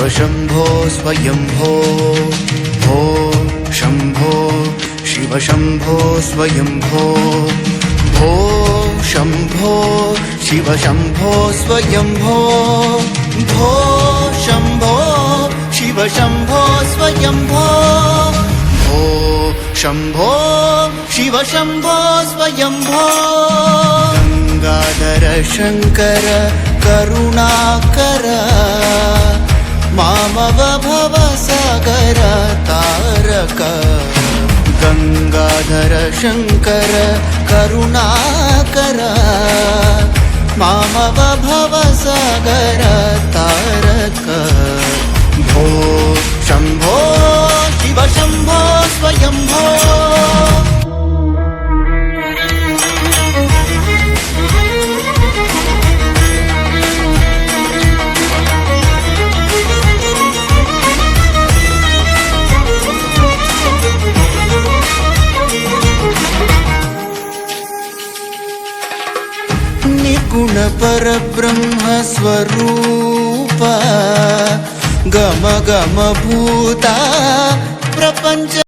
शम्भो स्वयम्भो भो शम्भो शिव शम्भो स्वयम्भो भो शम्भो शिव शम्भो स्वयम्भो भो शम्भो शिव शम्भो स्वयम्भो भो शम्भो शिव शम्भो स्वयम्भो गंगाधर शंकर करुणाकर मामव भव सागर तारक गंगाधर शंकर करुणाकर मामव भव सागर तारक भो शंभो शिव शंभो स्वयंभो निर्गुण परब्रह्म स्वरूप गम गम भूता प्रपंच